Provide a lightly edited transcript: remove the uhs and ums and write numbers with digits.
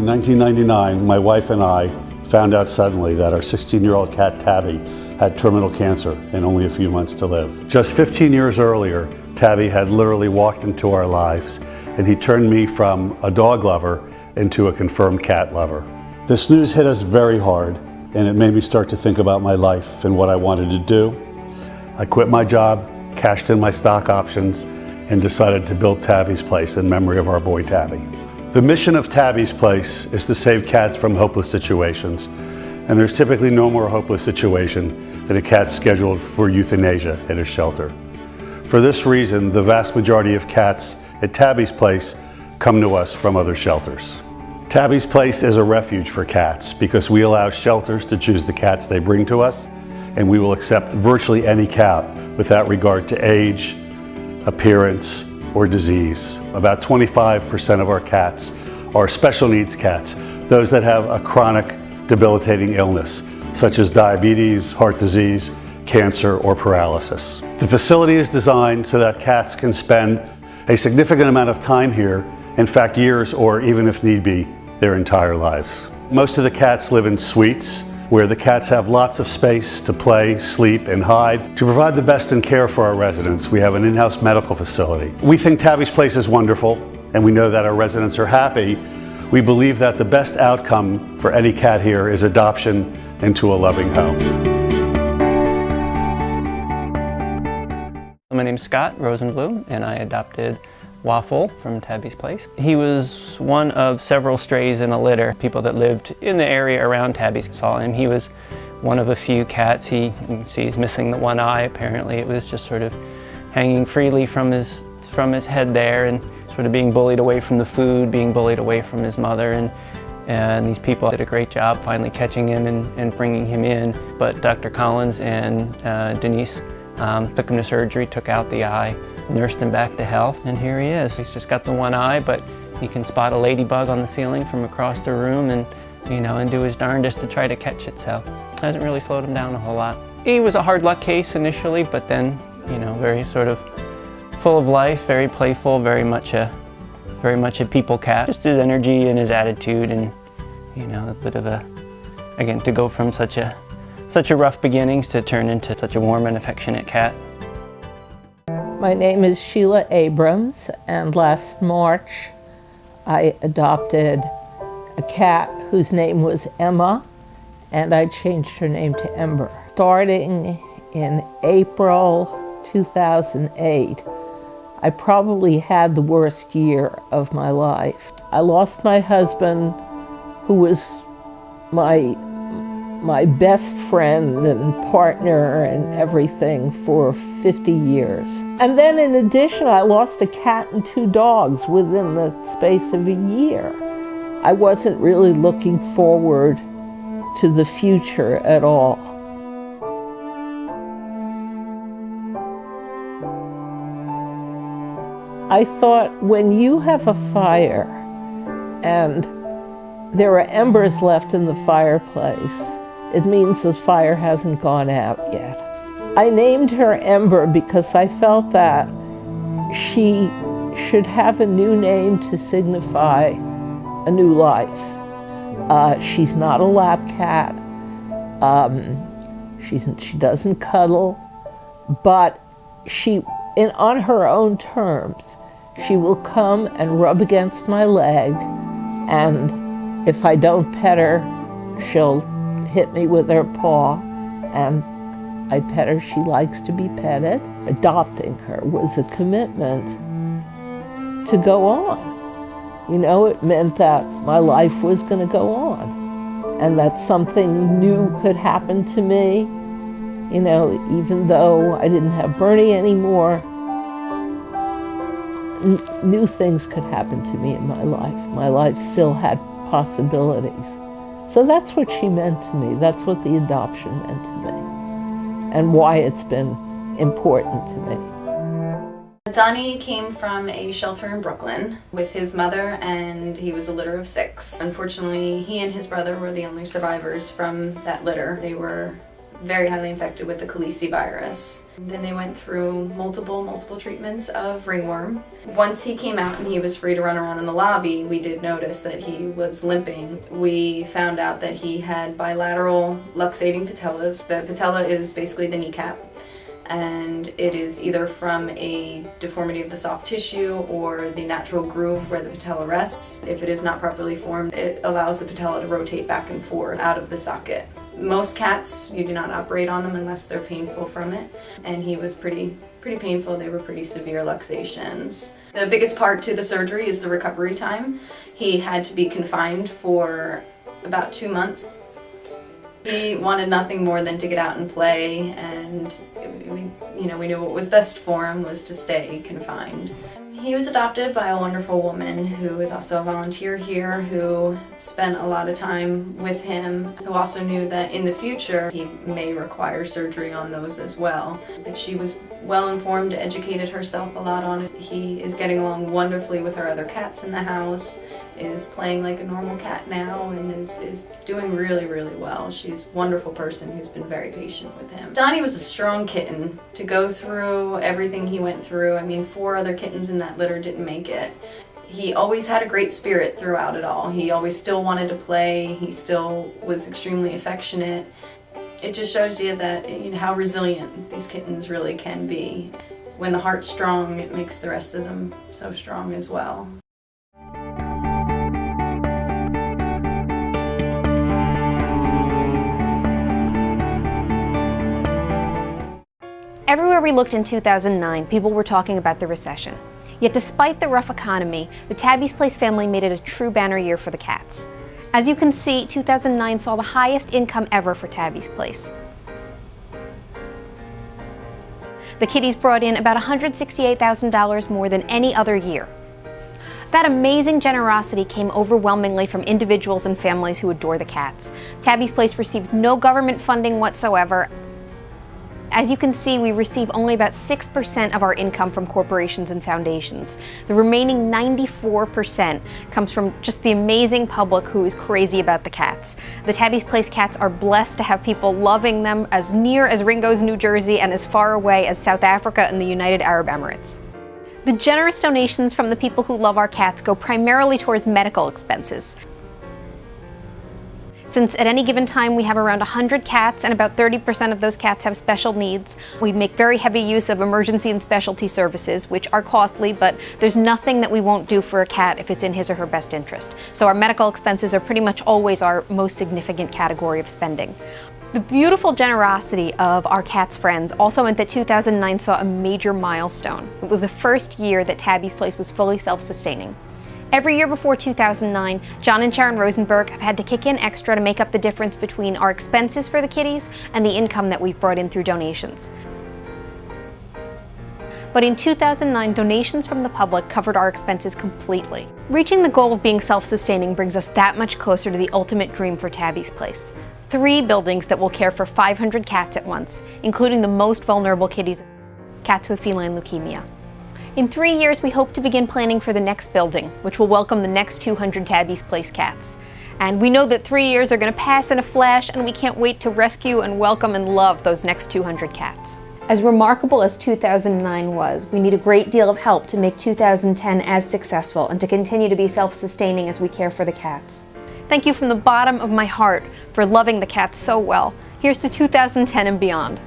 In 1999, my wife and I found out suddenly that our 16-year-old cat Tabby had terminal cancer and only a few months to live. Just 15 years earlier, Tabby had literally walked into our lives, and he turned me from a dog lover into a confirmed cat lover. This news hit us very hard, and it made me start to think about my life and what I wanted to do. I quit my job, cashed in my stock options, and decided to build Tabby's Place in memory of our boy Tabby. The mission of Tabby's Place is to save cats from hopeless situations, and there's typically no more hopeless situation than a cat scheduled for euthanasia at a shelter. For this reason, the vast majority of cats at Tabby's Place come to us from other shelters. Tabby's Place is a refuge for cats because we allow shelters to choose the cats they bring to us, and we will accept virtually any cat without regard to age, appearance, or disease. About 25% of our cats are special needs cats, those that have a chronic debilitating illness, such as diabetes, heart disease, cancer, or paralysis. The facility is designed so that cats can spend a significant amount of time here, in fact years or even if need be, their entire lives. Most of the cats live in suites, where the cats have lots of space to play, sleep, and hide. To provide the best in care for our residents, we have an in-house medical facility. We think Tabby's Place is wonderful, and we know that our residents are happy. We believe that the best outcome for any cat here is adoption into a loving home. My name's Scott Rosenbloom, and I adopted Waffle from Tabby's Place. He was one of several strays in a litter. People that lived in the area around Tabby's saw him. He was one of a few cats. You can see he's missing the one eye. Apparently it was just sort of hanging freely from his head there, and sort of being bullied away from the food, being bullied away from his mother, and these people did a great job finally catching him and bringing him in. But Dr. Collins and Denise took him to surgery, took out the eye, nursed him back to health, and here he is. He's just got the one eye, but he can spot a ladybug on the ceiling from across the room and do his darndest to try to catch it, so hasn't really slowed him down a whole lot. He was a hard luck case initially, but then, very sort of full of life, very playful, very much a people cat. Just his energy and his attitude, and a bit of again, to go from such a rough beginnings to turn into such a warm and affectionate cat. My name is Sheila Abrams, and last March I adopted a cat whose name was Emma, and I changed her name to Ember. Starting in April 2008, I probably had the worst year of my life. I lost my husband, who was my best friend and partner and everything for 50 years. And then in addition, I lost a cat and 2 dogs within the space of a year. I wasn't really looking forward to the future at all. I thought, when you have a fire and there are embers left in the fireplace, it means the fire hasn't gone out yet. I named her Ember because I felt that she should have a new name to signify a new life. She's not a lap cat. She doesn't cuddle, but on her own terms, she will come and rub against my leg, and if I don't pet her, she'll hit me with her paw, and I pet her. She likes to be petted. Adopting her was a commitment to go on. It meant that my life was going to go on, and that something new could happen to me. Even though I didn't have Bernie anymore, new things could happen to me in my life. My life still had possibilities. So that's what she meant to me. That's what the adoption meant to me, and why it's been important to me. Donnie came from a shelter in Brooklyn with his mother, and he was a litter of 6. Unfortunately, he and his brother were the only survivors from that litter. They were very highly infected with the Khaleesi virus. Then they went through multiple treatments of ringworm. Once he came out and he was free to run around in the lobby, we did notice that he was limping. We found out that he had bilateral luxating patellas. The patella is basically the kneecap, and it is either from a deformity of the soft tissue or the natural groove where the patella rests. If it is not properly formed, it allows the patella to rotate back and forth out of the socket. Most cats, you do not operate on them unless they're painful from it, and he was pretty painful. They were pretty severe luxations. The biggest part to the surgery is the recovery time. He had to be confined for about 2 months. He wanted nothing more than to get out and play, and we knew what was best for him was to stay confined. He was adopted by a wonderful woman who is also a volunteer here, who spent a lot of time with him, who also knew that in the future he may require surgery on those as well. That she was well informed, educated herself a lot on it. He is getting along wonderfully with our other cats in the house, is playing like a normal cat now, and is doing really well. She's a wonderful person who's been very patient with him. Donnie was a strong kitten to go through everything he went through. I mean, 4 other kittens in that litter didn't make it. He always had a great spirit throughout it all. He always still wanted to play. He still was extremely affectionate. It just shows you that how resilient these kittens really can be. When the heart's strong, it makes the rest of them so strong as well. Everywhere we looked in 2009, people were talking about the recession. Yet despite the rough economy, the Tabby's Place family made it a true banner year for the cats. As you can see, 2009 saw the highest income ever for Tabby's Place. The kitties brought in about $168,000 more than any other year. That amazing generosity came overwhelmingly from individuals and families who adore the cats. Tabby's Place receives no government funding whatsoever. As you can see, we receive only about 6% of our income from corporations and foundations. The remaining 94% comes from just the amazing public who is crazy about the cats. The Tabby's Place cats are blessed to have people loving them as near as Ringo's, New Jersey, and as far away as South Africa and the United Arab Emirates. The generous donations from the people who love our cats go primarily towards medical expenses. Since at any given time we have around 100 cats and about 30% of those cats have special needs, we make very heavy use of emergency and specialty services, which are costly, but there's nothing that we won't do for a cat if it's in his or her best interest. So our medical expenses are pretty much always our most significant category of spending. The beautiful generosity of our cats' friends also meant that 2009 saw a major milestone. It was the first year that Tabby's Place was fully self-sustaining. Every year before 2009, John and Sharon Rosenberg have had to kick in extra to make up the difference between our expenses for the kitties and the income that we've brought in through donations. But in 2009, donations from the public covered our expenses completely. Reaching the goal of being self-sustaining brings us that much closer to the ultimate dream for Tabby's Place. 3 buildings that will care for 500 cats at once, including the most vulnerable kitties, cats with feline leukemia. In 3 years, we hope to begin planning for the next building, which will welcome the next 200 Tabby's Place cats. And we know that 3 years are going to pass in a flash, and we can't wait to rescue and welcome and love those next 200 cats. As remarkable as 2009 was, we need a great deal of help to make 2010 as successful and to continue to be self-sustaining as we care for the cats. Thank you from the bottom of my heart for loving the cats so well. Here's to 2010 and beyond.